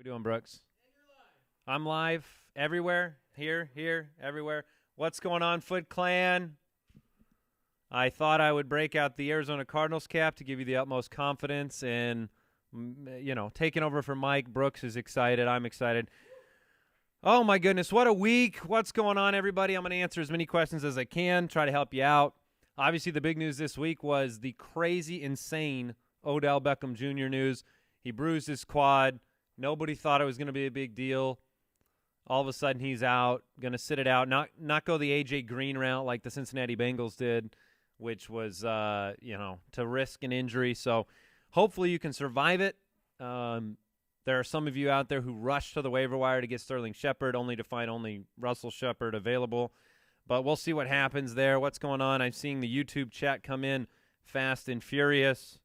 doing, Brooks? I'm live everywhere, here, everywhere. What's going on, Foot Clan? I thought I would break out the Arizona Cardinals cap to give you the utmost confidence, and, taking over for Mike. Brooks is excited. I'm excited. Oh, my goodness, what a week. What's going on, everybody? I'm going to answer as many questions as I can, try to help you out. Obviously, the big news this week was the crazy, insane Odell Beckham Jr. news. He bruised his quad. Nobody thought it was going to be a big deal. All of a sudden, he's out, going to sit it out, not go the A.J. Green route like the Cincinnati Bengals did, which was, to risk an injury. So hopefully you can survive it. There are some of you out there who rushed to the waiver wire to get Sterling Shepard, only to find only Russell Shepard available. But we'll see what happens there. What's going on? I'm seeing the YouTube chat come in fast and furious.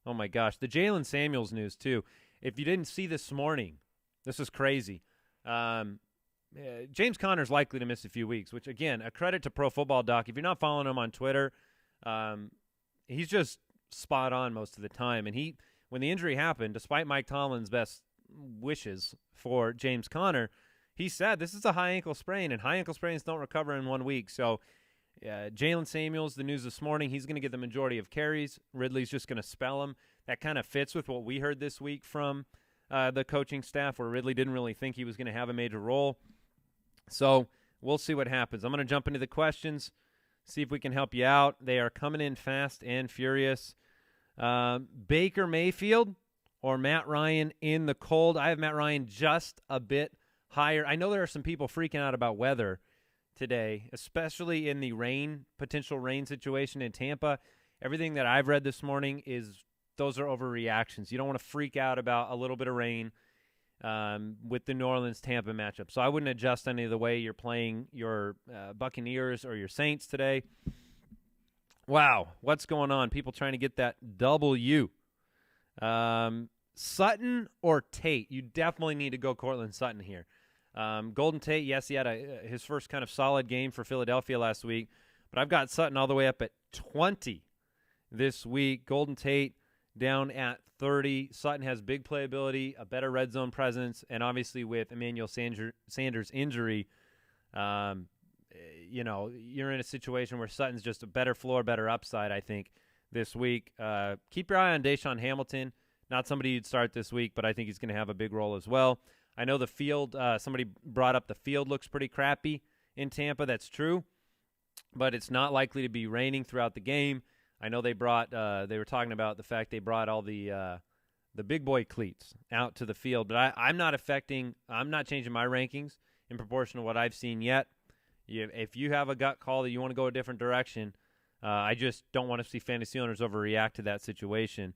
Oh, my gosh. The Jalen Samuels news, too. If you didn't see this morning, this is crazy. James Conner's likely to miss a few weeks, which, again, a credit to Pro Football Doc. If you're not following him on Twitter, he's just spot on most of the time. And when the injury happened, despite Mike Tomlin's best wishes for James Conner, he said this is a high ankle sprain, and high ankle sprains don't recover in 1 week. So Jalen Samuels, the news this morning, he's going to get the majority of carries. Ridley's just going to spell him. That kind of fits with what we heard this week from the coaching staff, where Ridley didn't really think he was going to have a major role. So we'll see what happens. I'm going to jump into the questions, see if we can help you out. They are coming in fast and furious. Baker Mayfield or Matt Ryan in the cold? I have Matt Ryan just a bit higher. I know there are some people freaking out about weather today, especially in the potential rain situation in Tampa. Everything that I've read this morning is those are overreactions. You don't want to freak out about a little bit of rain with the New Orleans-Tampa matchup. So I wouldn't adjust any of the way you're playing your Buccaneers or your Saints today. Wow, what's going on? People trying to get that W. Sutton or Tate? You definitely need to go Cortland Sutton here. Golden Tate, yes, he had his first kind of solid game for Philadelphia last week, but I've got Sutton all the way up at 20 this week. Golden Tate down at 30. Sutton has big playability, a better red zone presence, and obviously with Emmanuel Sanders' injury, you're in a situation where Sutton's just a better floor, better upside, I think, this week. Keep your eye on Deshaun Hamilton. Not somebody you'd start this week, but I think he's going to have a big role as well. I know the field, somebody brought up the field looks pretty crappy in Tampa. That's true, but it's not likely to be raining throughout the game. I know they were talking about the fact they brought all the big boy cleats out to the field, but I'm not changing my rankings in proportion to what I've seen yet. If you have a gut call that you want to go a different direction, I just don't want to see fantasy owners overreact to that situation.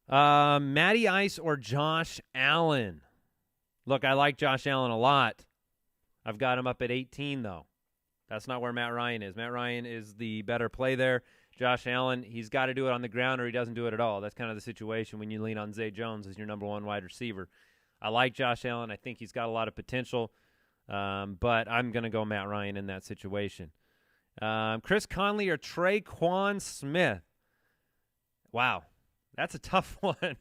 Matty Ice or Josh Allen? Look, I like Josh Allen a lot. I've got him up at 18, though. That's not where Matt Ryan is. Matt Ryan is the better play there. Josh Allen, he's got to do it on the ground or he doesn't do it at all. That's kind of the situation when you lean on Zay Jones as your number one wide receiver. I like Josh Allen. I think he's got a lot of potential, but I'm going to go Matt Ryan in that situation. Chris Conley or Traquan Smith? Wow, that's a tough one.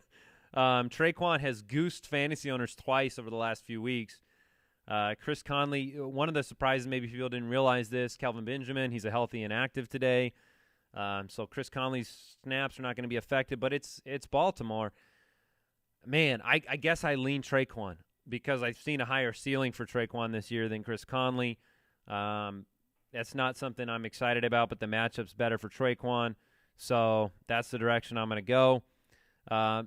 Traquan has goosed fantasy owners twice over the last few weeks. Chris Conley, one of the surprises, maybe people didn't realize this, Kelvin Benjamin, he's a healthy and active today. So Chris Conley's snaps are not going to be affected, but it's Baltimore. Man, I guess I lean Traquan because I've seen a higher ceiling for Traquan this year than Chris Conley. That's not something I'm excited about, but the matchup's better for Traquan. So that's the direction I'm going to go.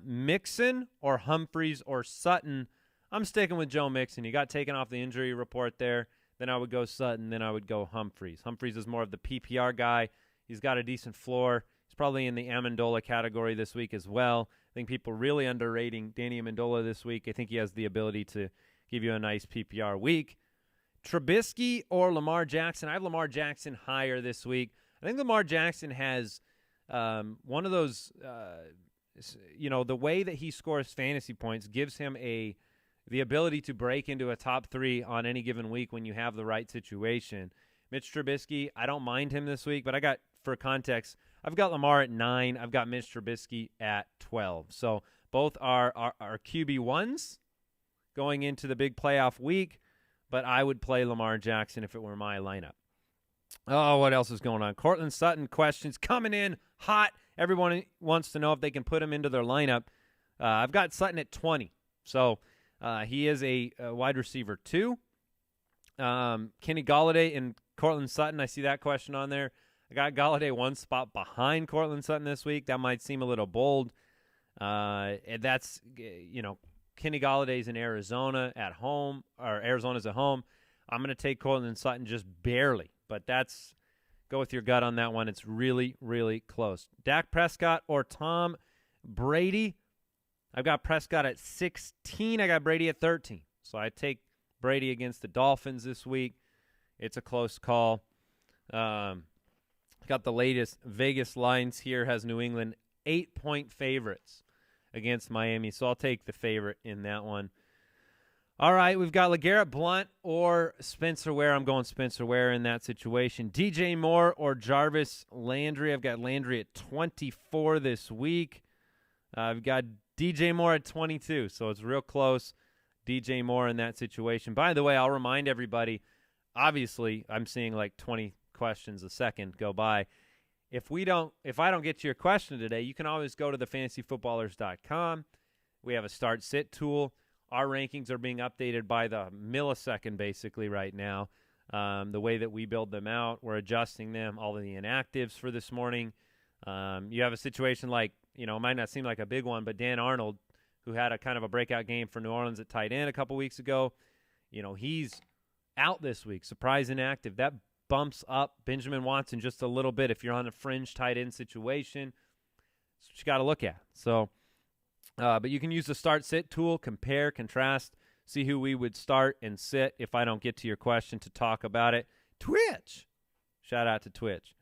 Mixon or Humphreys or Sutton? I'm sticking with Joe Mixon. He got taken off the injury report there. Then I would go Sutton. Then I would go Humphreys. Humphreys is more of the PPR guy. He's got a decent floor. He's probably in the Amendola category this week as well. I think people really underrating Danny Amendola this week. I think he has the ability to give you a nice PPR week. Trubisky or Lamar Jackson? I have Lamar Jackson higher this week. I think Lamar Jackson has one of those, the way that he scores fantasy points gives him the ability to break into a top 3 on any given week when you have the right situation. Mitch Trubisky, I don't mind him this week, but for context, I've got Lamar at 9. I've got Mitch Trubisky at 12. So both are QB1s going into the big playoff week, but I would play Lamar Jackson if it were my lineup. Oh, what else is going on? Cortland Sutton questions coming in hot. Everyone wants to know if they can put him into their lineup. I've got Sutton at 20, so he is a wide receiver 2. Kenny Golladay and Cortland Sutton, I see that question on there. I got Golladay one spot behind Cortland Sutton this week. That might seem a little bold. And that's, Kenny Galladay's in Arizona at home, or Arizona's at home. I'm going to take Cortland Sutton just barely, but go with your gut on that one. It's really, really close. Dak Prescott or Tom Brady? I've got Prescott at 16. I got Brady at 13. So I take Brady against the Dolphins this week. It's a close call. Got the latest Vegas lines here. Has New England 8-point favorites against Miami. So I'll take the favorite in that one. All right, we've got LeGarrette Blount or Spencer Ware. I'm going Spencer Ware in that situation. DJ Moore or Jarvis Landry. I've got Landry at 24 this week. I've got DJ Moore at 22, so it's real close. DJ Moore in that situation. By the way, I'll remind everybody, obviously, I'm seeing like 20 questions a second go by. If I don't get to your question today, you can always go to thefantasyfootballers.com. We have a start-sit tool. Our rankings are being updated by the millisecond basically right now. The way that we build them out, we're adjusting them, all of the inactives for this morning. You have a situation like, it might not seem like a big one, but Dan Arnold, who had a kind of a breakout game for New Orleans at tight end a couple weeks ago, he's out this week, surprise inactive. That bumps up Benjamin Watson just a little bit if you're on a fringe tight end situation. That's what you got to look at. So, but you can use the start-sit tool, compare, contrast, see who we would start and sit if I don't get to your question to talk about it. Twitch. Shout out to Twitch.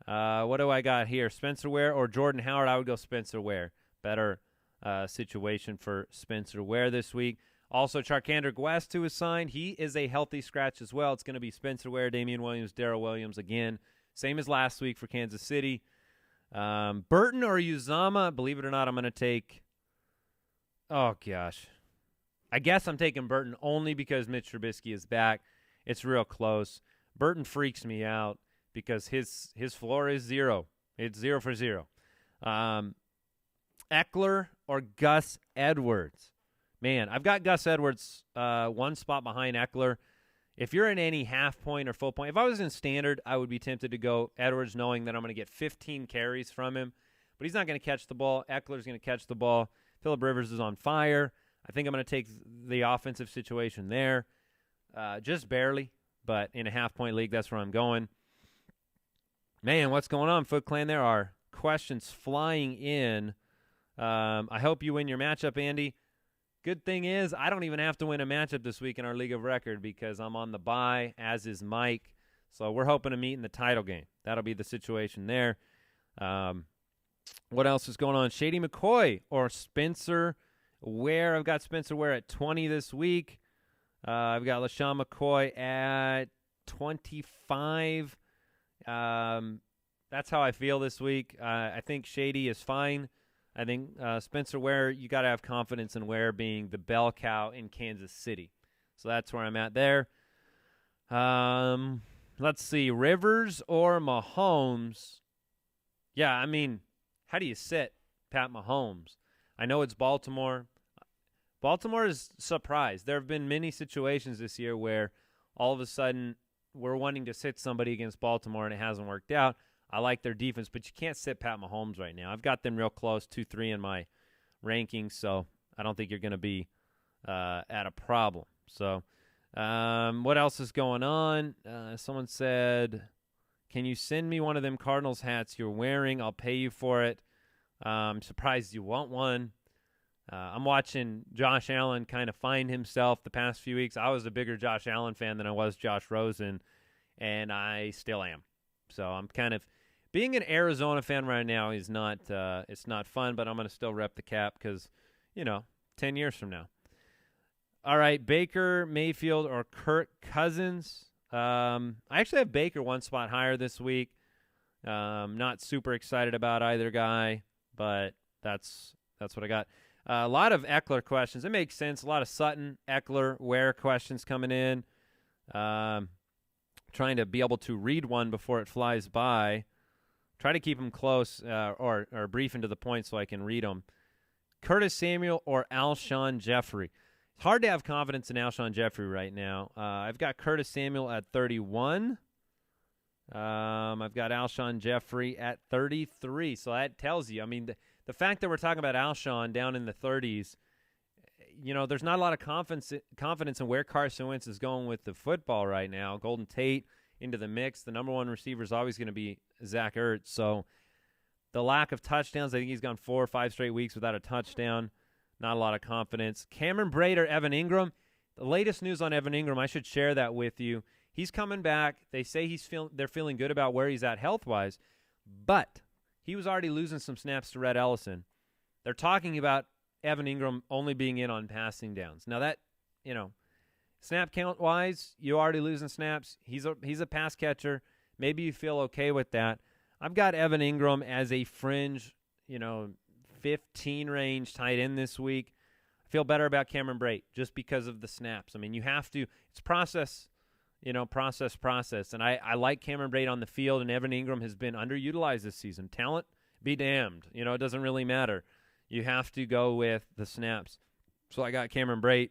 What do I got here? Spencer Ware or Jordan Howard? I would go Spencer Ware. Better situation for Spencer Ware this week. Also, Charkandrick West, who is signed, he is a healthy scratch as well. It's going to be Spencer Ware, Damian Williams, Darrell Williams again. Same as last week for Kansas City. Burton or Uzama? Believe it or not, I'm going to take... Oh, gosh. I guess I'm taking Burton only because Mitch Trubisky is back. It's real close. Burton freaks me out because his floor is 0. It's 0 for 0. Eckler or Gus Edwards? Man, I've got Gus Edwards one spot behind Eckler. If you're in any half point or full point, if I was in standard, I would be tempted to go Edwards knowing that I'm going to get 15 carries from him. But he's not going to catch the ball. Eckler's going to catch the ball. Phillip Rivers is on fire. I think I'm going to take the offensive situation there. Just barely, but in a half-point league, that's where I'm going. Man, what's going on, Foot Clan? There are questions flying in. I hope you win your matchup, Andy. Good thing is, I don't even have to win a matchup this week in our League of Record because I'm on the bye, as is Mike. So we're hoping to meet in the title game. That'll be the situation there. What else is going on? Shady McCoy or Spencer Ware? I've got Spencer Ware at 20 this week. I've got LaShawn McCoy at 25. That's how I feel this week. I think Shady is fine. I think Spencer Ware, you got to have confidence in Ware being the bell cow in Kansas City. So that's where I'm at there. Let's see. Rivers or Mahomes? Yeah, I mean, how do you sit Pat Mahomes? I know it's Baltimore. Baltimore is surprised. There have been many situations this year where all of a sudden we're wanting to sit somebody against Baltimore and it hasn't worked out. I like their defense, but you can't sit Pat Mahomes right now. I've got them real close, 2-3 in my rankings, so I don't think you're going to be at a problem. So what else is going on? Someone said, can you send me one of them Cardinals hats you're wearing? I'll pay you for it. I'm surprised you want one. I'm watching Josh Allen kind of find himself the past few weeks. I was a bigger Josh Allen fan than I was Josh Rosen, and I still am. So I'm kind of being an Arizona fan right now is not it's not fun, but I'm going to still rep the cap because, 10 years from now. All right, Baker Mayfield or Kirk Cousins. I actually have Baker one spot higher this week. Not super excited about either guy, but that's what I got. A lot of Eckler questions. It makes sense. A lot of Sutton, Eckler, Ware questions coming in. Trying to be able to read one before it flies by. Try to keep them close or brief and to the point so I can read them. Curtis Samuel or Alshon Jeffrey? It's hard to have confidence in Alshon Jeffrey right now. I've got Curtis Samuel at 31. I've got Alshon Jeffrey at 33. So that tells you, I mean, the fact that we're talking about Alshon down in the 30s, there's not a lot of confidence in where Carson Wentz is going with the football right now. Golden Tate into the mix. The number one receiver is always going to be Zach Ertz. So the lack of touchdowns, I think he's gone 4 or 5 straight weeks without a touchdown. Not a lot of confidence. Cameron Brate or Evan Ingram? The latest news on Evan Ingram, I should share that with you. He's coming back. They say they're feeling good about where he's at health-wise, but he was already losing some snaps to Rhett Ellison. They're talking about Evan Ingram only being in on passing downs. Now that, snap count-wise, you're already losing snaps. He's a pass catcher. Maybe you feel okay with that. I've got Evan Ingram as a fringe, 15 range tight end this week. I feel better about Cameron Brate just because of the snaps. I mean, you have to. It's process. Process. And I like Cameron Brate on the field, and Evan Ingram has been underutilized this season. Talent, be damned. It doesn't really matter. You have to go with the snaps. So I got Cameron Brate.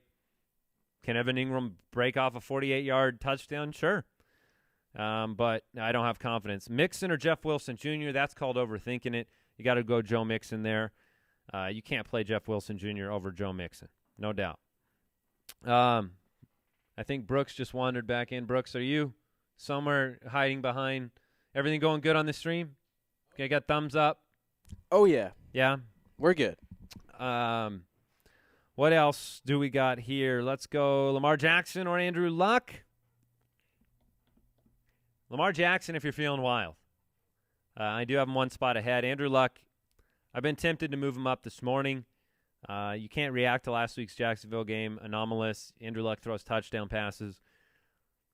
Can Evan Ingram break off a 48-yard touchdown? Sure. But I don't have confidence. Mixon or Jeff Wilson Jr., that's called overthinking it. You got to go Joe Mixon there. You can't play Jeff Wilson Jr. over Joe Mixon, no doubt. I think Brooks just wandered back in. Brooks, are you somewhere hiding behind? Everything going good on the stream? Okay, got thumbs up? Oh, yeah. Yeah? We're good. What else do we got here? Let's go Lamar Jackson or Andrew Luck. Lamar Jackson if you're feeling wild. I do have him one spot ahead. Andrew Luck, I've been tempted to move him up this morning. You can't react to last week's Jacksonville game. Anomalous. Andrew Luck throws touchdown passes.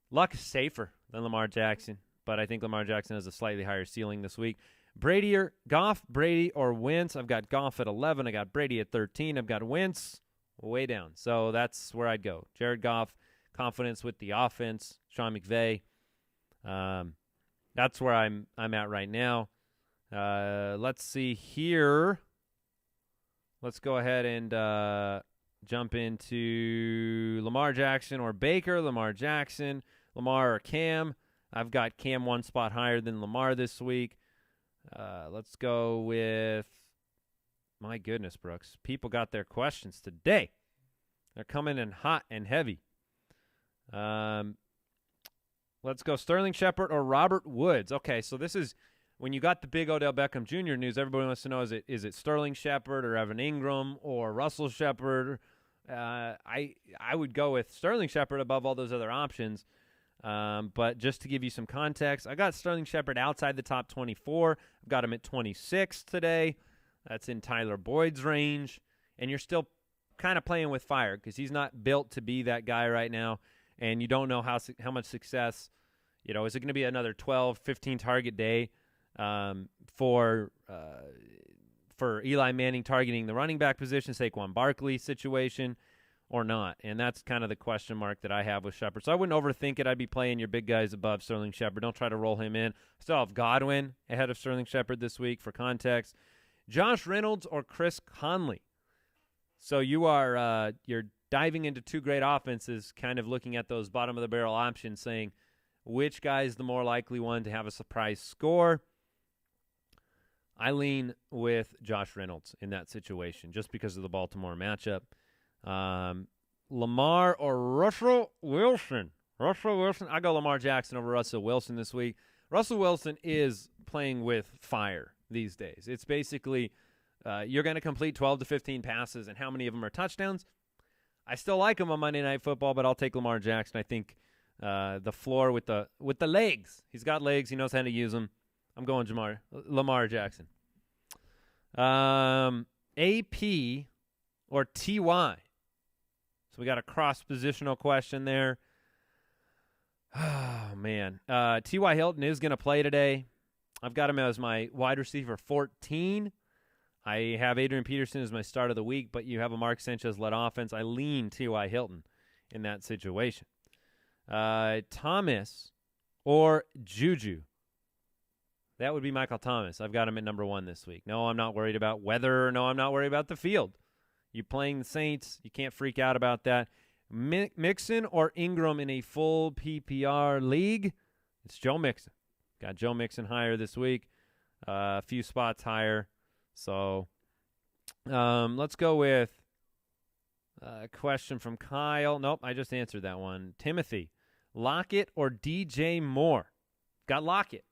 Luck is safer than Lamar Jackson, but I think Lamar Jackson has a slightly higher ceiling this week. Brady or Goff, Brady or Wentz. I've got Goff at 11. I got Brady at 13. I've got Wentz way down. So that's where I'd go. Jared Goff, confidence with the offense. Sean McVay. That's where I'm at right now. Let's see here. Let's go ahead and jump into Lamar Jackson or Baker. Lamar Jackson, Lamar or Cam. I've got Cam one spot higher than Lamar this week. Let's go with, my goodness, Brooks. People got their questions today. They're coming in hot and heavy. Let's go Sterling Shepard or Robert Woods. Okay, so this is when you got the big Odell Beckham Jr. news. Everybody wants to know, is it Sterling Shepard or Evan Ingram or Russell Shepard? I would go with Sterling Shepard above all those other options. But just to give you some context, I got Sterling Shepard outside the top 24. I've got him at 26 today. That's in Tyler Boyd's range. And you're still kind of playing with fire because he's not built to be that guy right now. And you don't know how much success, is it going to be another 12, 15 target day for Eli Manning targeting the running back position, Saquon Barkley situation, or not? And that's kind of the question mark that I have with Shepard. So I wouldn't overthink it. I'd be playing your big guys above Sterling Shepard. Don't try to roll him in. Still have Godwin ahead of Sterling Shepard this week for context. Josh Reynolds or Chris Conley. So you're diving into two great offenses, kind of looking at those bottom-of-the-barrel options, saying which guy is the more likely one to have a surprise score. I lean with Josh Reynolds in that situation just because of the Baltimore matchup. Lamar or Russell Wilson? Russell Wilson. I go Lamar Jackson over Russell Wilson this week. Russell Wilson is playing with fire these days. It's basically you're going to complete 12 to 15 passes, and how many of them are touchdowns? I still like him on Monday Night Football, but I'll take Lamar Jackson. I think the floor with the legs. He's got legs. He knows how to use them. I'm going Lamar Jackson. AP or TY? So we got a cross-positional question there. Oh, man. T.Y. Hilton is going to play today. I've got him as my wide receiver 14. I have Adrian Peterson as my start of the week, but you have a Mark Sanchez-led offense. I lean T.Y. Hilton in that situation. Thomas or Juju. That would be Michael Thomas. I've got him at number 1 this week. No, I'm not worried about weather. No, I'm not worried about the field. You're playing the Saints. You can't freak out about that. Mixon or Ingram in a full PPR league? It's Joe Mixon. Got Joe Mixon higher this week. A few spots higher. So let's go with a question from Kyle. Nope, I just answered that one. Timothy, Lockett or DJ Moore? Got Lockett.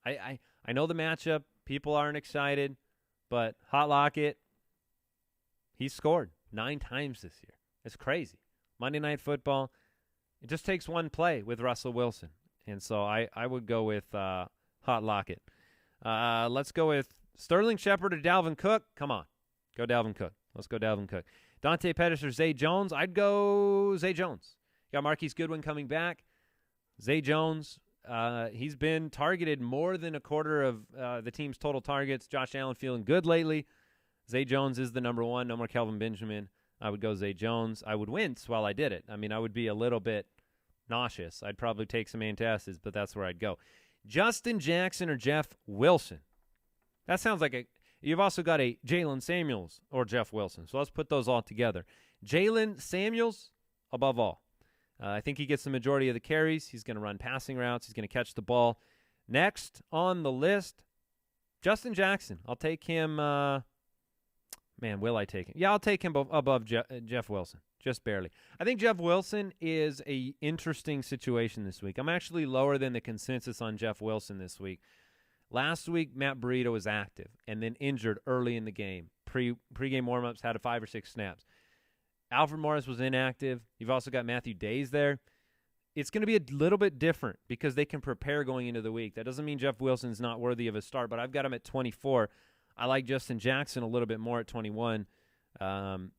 I know the matchup. People aren't excited, but Hot Lockett, he's scored 9 times this year. It's crazy. Monday Night Football, it just takes one play with Russell Wilson. And so I would go with Hot Lockett. Let's go with Sterling Shepard or Dalvin Cook. Come on. Go Dalvin Cook. Let's go Dalvin Cook. Dante Pettis or Zay Jones. I'd go Zay Jones. Got Marquise Goodwin coming back. Zay Jones, he's been targeted more than a quarter of the team's total targets. Josh Allen feeling good lately. Zay Jones is the number 1. No more Kelvin Benjamin. I would go Zay Jones. I would wince while I did it. I mean, I would be a little bit nauseous. I'd probably take some antacids, but that's where I'd go. Justin Jackson or Jeff Wilson. That sounds like you've also got a Jalen Samuels or Jeff Wilson. So let's put those all together. Jalen Samuels, above all. I think he gets the majority of the carries. He's going to run passing routes. He's going to catch the ball. Next on the list, Justin Jackson. I'll take him. Will I take him? Yeah, I'll take him above Jeff Wilson, just barely. I think Jeff Wilson is an interesting situation this week. I'm actually lower than the consensus on Jeff Wilson this week. Last week, Matt Breida was active and then injured early in the game. Pre-game warm-ups had 5 or 6 snaps. Alfred Morris was inactive. You've also got Matthew Days there. It's going to be a little bit different because they can prepare going into the week. That doesn't mean Jeff Wilson's not worthy of a start, but I've got him at 24. I like Justin Jackson a little bit more at 21. And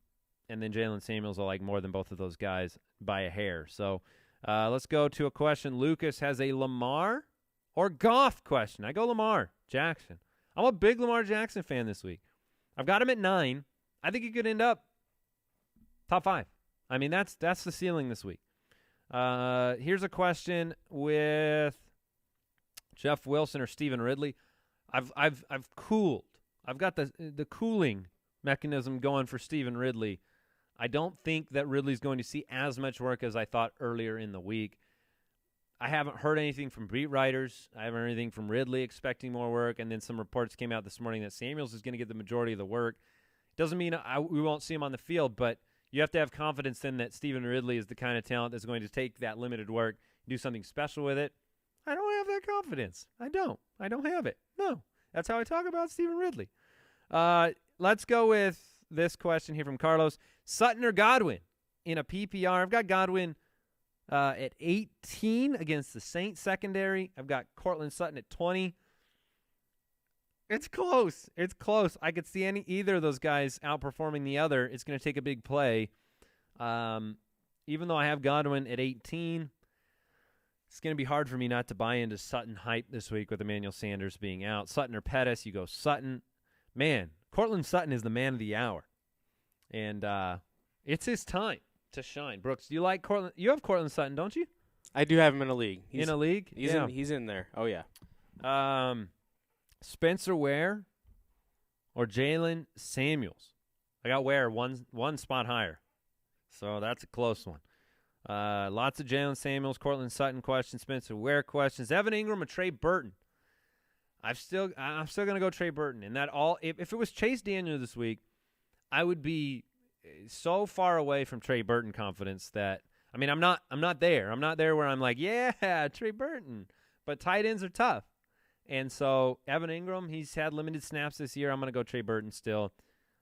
then Jalen Samuels I like more than both of those guys by a hair. So let's go to a question. Lucas has a Lamar or Goff question. I go Lamar Jackson. I'm a big Lamar Jackson fan this week. I've got him at 9. I think he could end up top 5. I mean, that's the ceiling this week. Here's a question with Jeff Wilson or Stephen Ridley. I've cooled. I've got the cooling mechanism going for Stephen Ridley. I don't think that Ridley's going to see as much work as I thought earlier in the week. I haven't heard anything from beat writers. I haven't heard anything from Ridley expecting more work, and then some reports came out this morning that Samuels is going to get the majority of the work. Doesn't mean we won't see him on the field, but you have to have confidence in that Stephen Ridley is the kind of talent that's going to take that limited work, do something special with it. I don't have that confidence. I don't have it. No. That's how I talk about Stephen Ridley. Let's go with this question here from Carlos. Sutton or Godwin in a PPR? I've got Godwin at 18 against the Saints secondary. I've got Cortland Sutton at 20. It's close. I could see either of those guys outperforming the other. It's going to take a big play. Even though I have Godwin at 18, it's going to be hard for me not to buy into Sutton hype this week with Emmanuel Sanders being out. Sutton or Pettis, you go Sutton. Man, Cortland Sutton is the man of the hour. And it's his time to shine. Brooks, do you like Cortland? You have Cortland Sutton, don't you? I do have him in a league. In a league? He's in there. Oh, yeah. Spencer Ware or Jalen Samuels? I got Ware one spot higher. So that's a close one. Lots of Jalen Samuels, Cortland Sutton questions, Spencer Ware questions. Evan Ingram or Trey Burton? I'm still going to go Trey Burton. And that all if it was Chase Daniel this week, I would be so far away from Trey Burton confidence that I'm not there. I'm not there where I'm like, yeah, Trey Burton. But tight ends are tough. And so Evan Ingram, he's had limited snaps this year. I'm going to go Trey Burton still.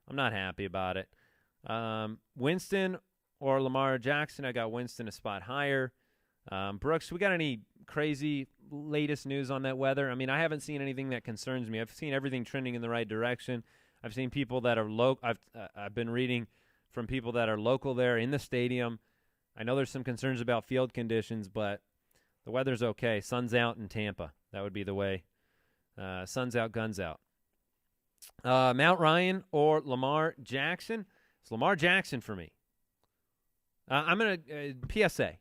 I'm not happy about it. Winston or Lamar Jackson, I got Winston a spot higher. Brooks, we got any crazy latest news on that weather? I mean, I haven't seen anything that concerns me. I've seen everything trending in the right direction. I've seen people that are local. I've been reading from people that are local there in the stadium. I know there's some concerns about field conditions, but the weather's okay. Sun's out in Tampa. That would be the way. Sun's out, guns out. Matt Ryan or Lamar Jackson? It's Lamar Jackson for me. I'm going to PSA.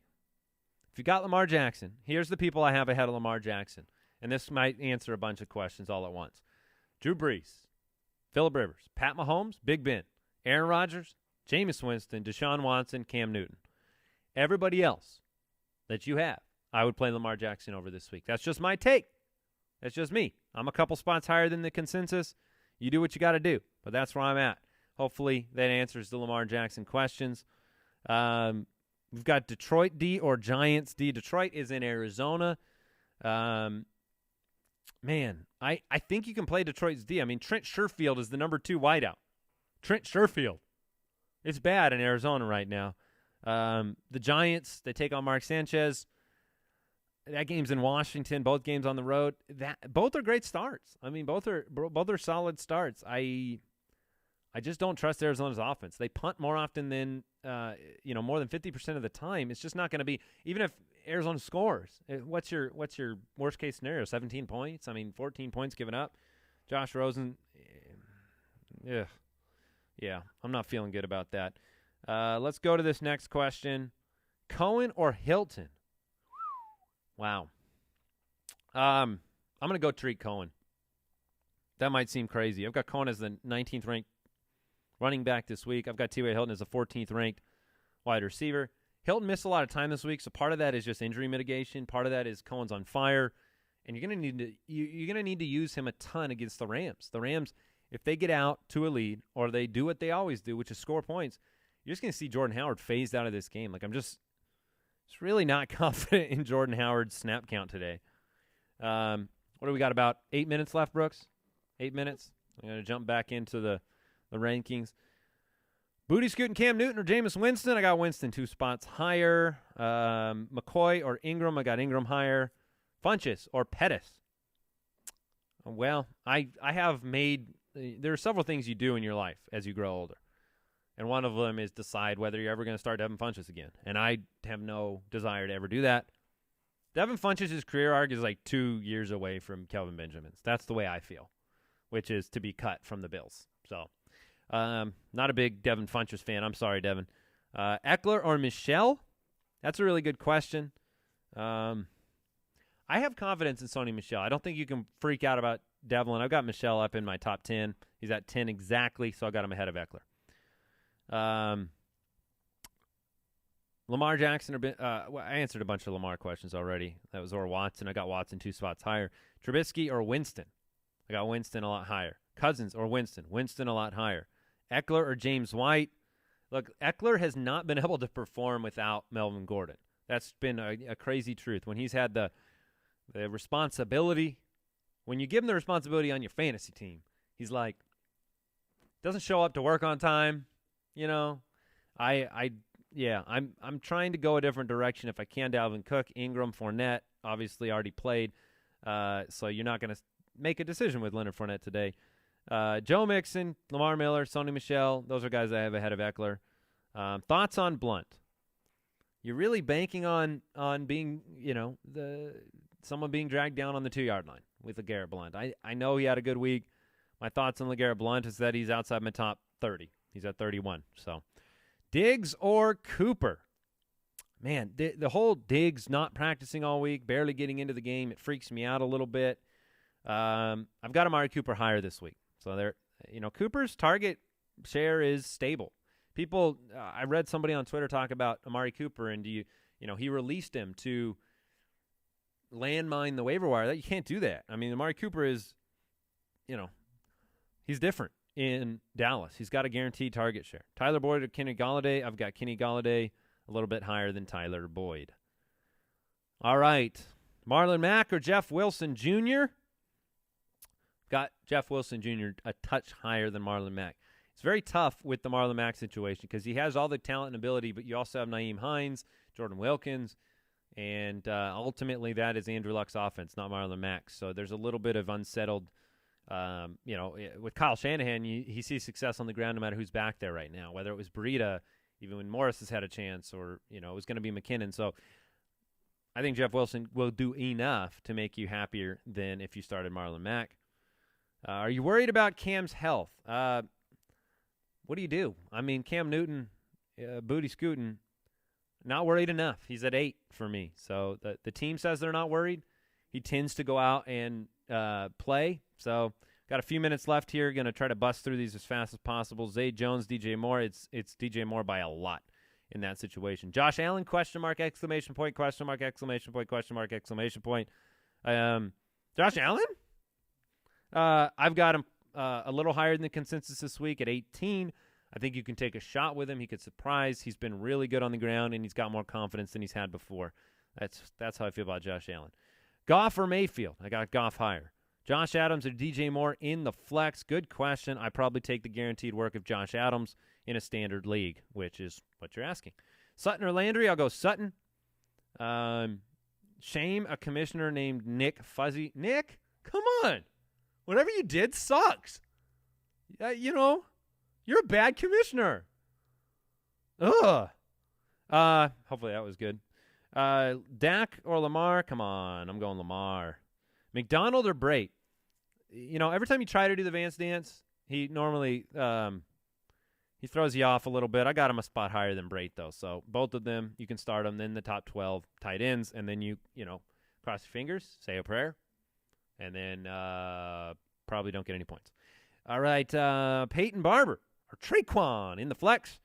If you got Lamar Jackson, here's the people I have ahead of Lamar Jackson. And this might answer a bunch of questions all at once. Drew Brees, Phillip Rivers, Pat Mahomes, Big Ben, Aaron Rodgers, Jameis Winston, Deshaun Watson, Cam Newton. Everybody else that you have, I would play Lamar Jackson over this week. That's just my take. That's just me. I'm a couple spots higher than the consensus. You do what you got to do, but that's where I'm at. Hopefully that answers the Lamar Jackson questions. We've got Detroit D or Giants D. Detroit is in Arizona. Man, I think you can play Detroit's D. I mean, Trent Sherfield is the number 2 wideout. Trent Sherfield. It's bad in Arizona right now. The Giants, they take on Mark Sanchez. That game's in Washington. Both games on the road. Both are great starts. I mean, both are solid starts. I just don't trust Arizona's offense. They punt more often than more than 50% of the time. It's just not going to be, even if Arizona scores. What's your worst case scenario? 17 points? I mean, 14 points given up. Josh Rosen. Yeah, I'm not feeling good about that. Let's go to this next question. Cohen or Hilton? Wow. I'm going to go Tariq Cohen. That might seem crazy. I've got Cohen as the 19th ranked running back this week. I've got T.Y. Hilton as the 14th ranked wide receiver. Hilton missed a lot of time this week, so part of that is just injury mitigation. Part of that is Cohen's on fire, and you're going to need to use him a ton against the Rams. The Rams, if they get out to a lead or they do what they always do, which is score points, you're just going to see Jordan Howard phased out of this game. Like, I'm just really not confident in Jordan Howard's snap count today. What do we got, about 8 minutes left, Brooks? 8 minutes? I'm going to jump back into the rankings. Booty scooting Cam Newton or Jameis Winston? I got Winston 2 spots higher. McCoy or Ingram? I got Ingram higher. Funchess or Pettis? Well, I have made – there are several things you do in your life as you grow older. And one of them is decide whether you're ever going to start Devin Funchess again. And I have no desire to ever do that. Devin Funchess' career arc is like 2 years away from Kelvin Benjamin's. That's the way I feel, which is to be cut from the Bills. So, not a big Devin Funchess fan. I'm sorry, Devin. Eckler or Michelle? That's a really good question. I have confidence in Sony Michel. I don't think you can freak out about Devlin. I've got Michelle up in my top 10. He's at 10 exactly, so I got him ahead of Eckler. Lamar Jackson I answered a bunch of Lamar questions already. That was or Watson. I got Watson 2 spots higher. Trubisky or Winston? I got Winston a lot higher. Cousins or Winston? Winston a lot higher. Eckler or James White? Look, Eckler has not been able to perform without Melvin Gordon. That's been a crazy truth. When he's had the responsibility, when you give him the responsibility on your fantasy team, he's like, doesn't show up to work on time. You know, I'm trying to go a different direction if I can. Dalvin Cook, Ingram, Fournette, obviously already played, so you're not going to make a decision with Leonard Fournette today. Joe Mixon, Lamar Miller, Sony Michel, those are guys I have ahead of Eckler. Thoughts on Blunt? You're really banking on being, someone being dragged down on the 2-yard line with LeGarrette Blount. I know he had a good week. My thoughts on LeGarrette Blount is that he's outside my top 30. He's at 31. So, Diggs or Cooper? Man, the whole Diggs not practicing all week, barely getting into the game, it freaks me out a little bit. I've got Amari Cooper higher this week. So, Cooper's target share is stable. People, I read somebody on Twitter talk about Amari Cooper, and he released him to landmine the waiver wire. You can't do that. I mean, Amari Cooper is, he's different in Dallas. He's got a guaranteed target share. Tyler Boyd or Kenny Golladay? I've got Kenny Golladay a little bit higher than Tyler Boyd. All right. Marlon Mack or Jeff Wilson Jr.? Got Jeff Wilson Jr. a touch higher than Marlon Mack. It's very tough with the Marlon Mack situation because he has all the talent and ability, but you also have Nyheim Hines, Jordan Wilkins, and ultimately that is Andrew Luck's offense, not Marlon Mack. So there's a little bit of unsettled with Kyle Shanahan, he sees success on the ground no matter who's back there right now, whether it was Breida, even when Morris has had a chance, or, it was going to be McKinnon. So I think Jeff Wilson will do enough to make you happier than if you started Marlon Mack. Are you worried about Cam's health? What do? I mean, Cam Newton, booty scooting, not worried enough. He's at 8 for me. So the team says they're not worried. He tends to go out and play. So got a few minutes left here. Going to try to bust through these as fast as possible. Zay Jones, DJ Moore. It's DJ Moore by a lot in that situation. Josh Allen, question mark, exclamation point, question mark, exclamation point, question mark, exclamation point. Josh Allen? I've got him a little higher than the consensus this week at 18. I think you can take a shot with him. He could surprise. He's been really good on the ground, and he's got more confidence than he's had before. That's how I feel about Josh Allen. Goff or Mayfield? I got Goff higher. Josh Adams or DJ Moore in the flex? Good question. I probably take the guaranteed work of Josh Adams in a standard league, which is what you're asking. Sutton or Landry? I'll go Sutton. Shame a commissioner named Nick Fuzzy. Nick, come on. Whatever you did sucks. You're a bad commissioner. Ugh. Hopefully that was good. Dak or Lamar? Come on. I'm going Lamar. McDonald or Brait? Every time you try to do the Vance dance, he normally he throws you off a little bit. I got him a spot higher than Brait, though. So both of them, you can start them, then the top 12 tight ends, and then you cross your fingers, say a prayer, and then probably don't get any points. All right, Peyton Barber or Traquan in the flex.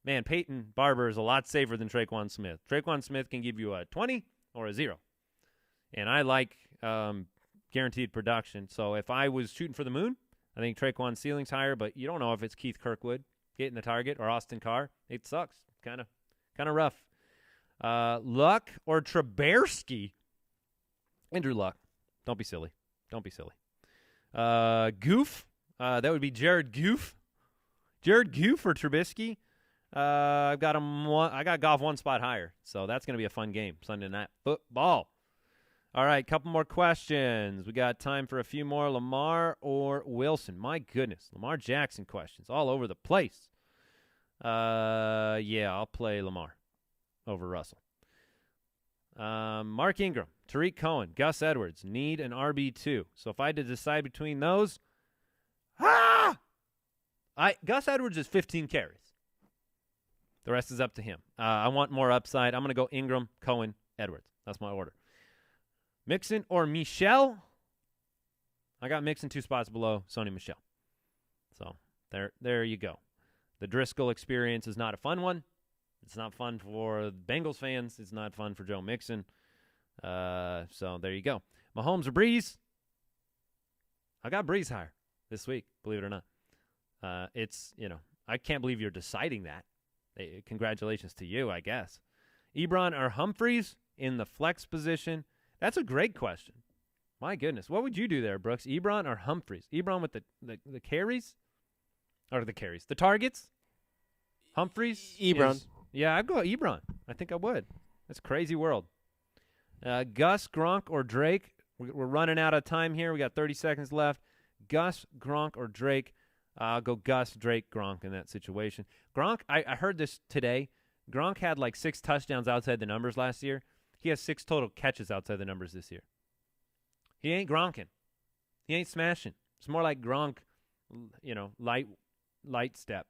Man, Peyton Barber is a lot safer than Traquan Smith. Traquan Smith can give you a 20 or a 0. And I like guaranteed production. So if I was shooting for the moon, I think Traquan's ceiling's higher, but you don't know if it's Keith Kirkwood getting the target or Austin Carr. It sucks. Kind of rough. Luck or Trubisky? Andrew Luck. Don't be silly. Goof? That would be Jared Goof. Jared Goof or Trubisky? I got Goff one spot higher, so that's going to be a fun game. Sunday Night Football. All right, couple more questions. We got time for a few more. Lamar or Wilson? My goodness, Lamar Jackson questions all over the place. Yeah, I'll play Lamar over Russell. Mark Ingram, Tariq Cohen, Gus Edwards need an RB2. So if I had to decide between those, Gus Edwards is 15 carries. The rest is up to him. I want more upside. I'm going to go Ingram, Cohen, Edwards. That's my order. Mixon or Michel? I got Mixon 2 spots below Sony Michel. So there you go. The Driscoll experience is not a fun one. It's not fun for Bengals fans. It's not fun for Joe Mixon. So there you go. Mahomes or Breeze? I got Breeze higher this week, believe it or not. I can't believe you're deciding that. Congratulations to you, I guess. Ebron or Humphreys in the flex position? That's a great question. My goodness. What would you do there, Brooks? Ebron or Humphreys? Ebron with the carries? Or the carries? The targets? Humphreys? Ebron. Yeah, I'd go Ebron. I think I would. That's a crazy world. Gus, Gronk, or Drake? We're running out of time here. We got 30 seconds left. Gus, Gronk, or Drake? I'll go Gus, Drake, Gronk in that situation. Gronk, I heard this today. Gronk had like 6 touchdowns outside the numbers last year. He has 6 total catches outside the numbers this year. He ain't Gronking. He ain't smashing. It's more like Gronk, light step.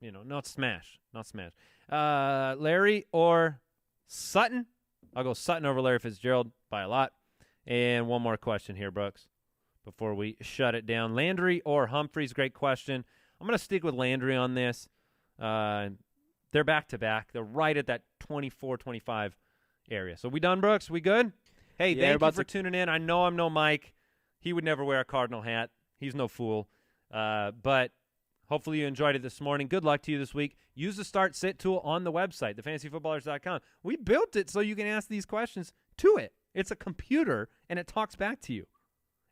Not smash. Larry or Sutton? I'll go Sutton over Larry Fitzgerald by a lot. And one more question here, Brooks, before we shut it down. Landry or Humphreys? Great question. I'm going to stick with Landry on this. They're back-to-back. They're right at that 24-25 area. So we done, Brooks? We good? Hey, thank you for tuning in. I know I'm no Mike. He would never wear a Cardinal hat. He's no fool. But hopefully you enjoyed it this morning. Good luck to you this week. Use the start-sit tool on the website, thefantasyfootballers.com. We built it so you can ask these questions to it. It's a computer, and it talks back to you.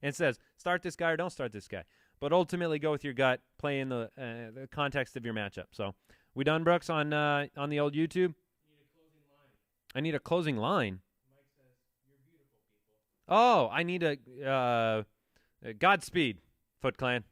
And it says, start this guy or don't start this guy. But ultimately, go with your gut, play in the context of your matchup. So we done, Brooks, on the old YouTube? I need a closing line. Mike says, you're beautiful, people. Oh, I need a Godspeed, Foot Clan.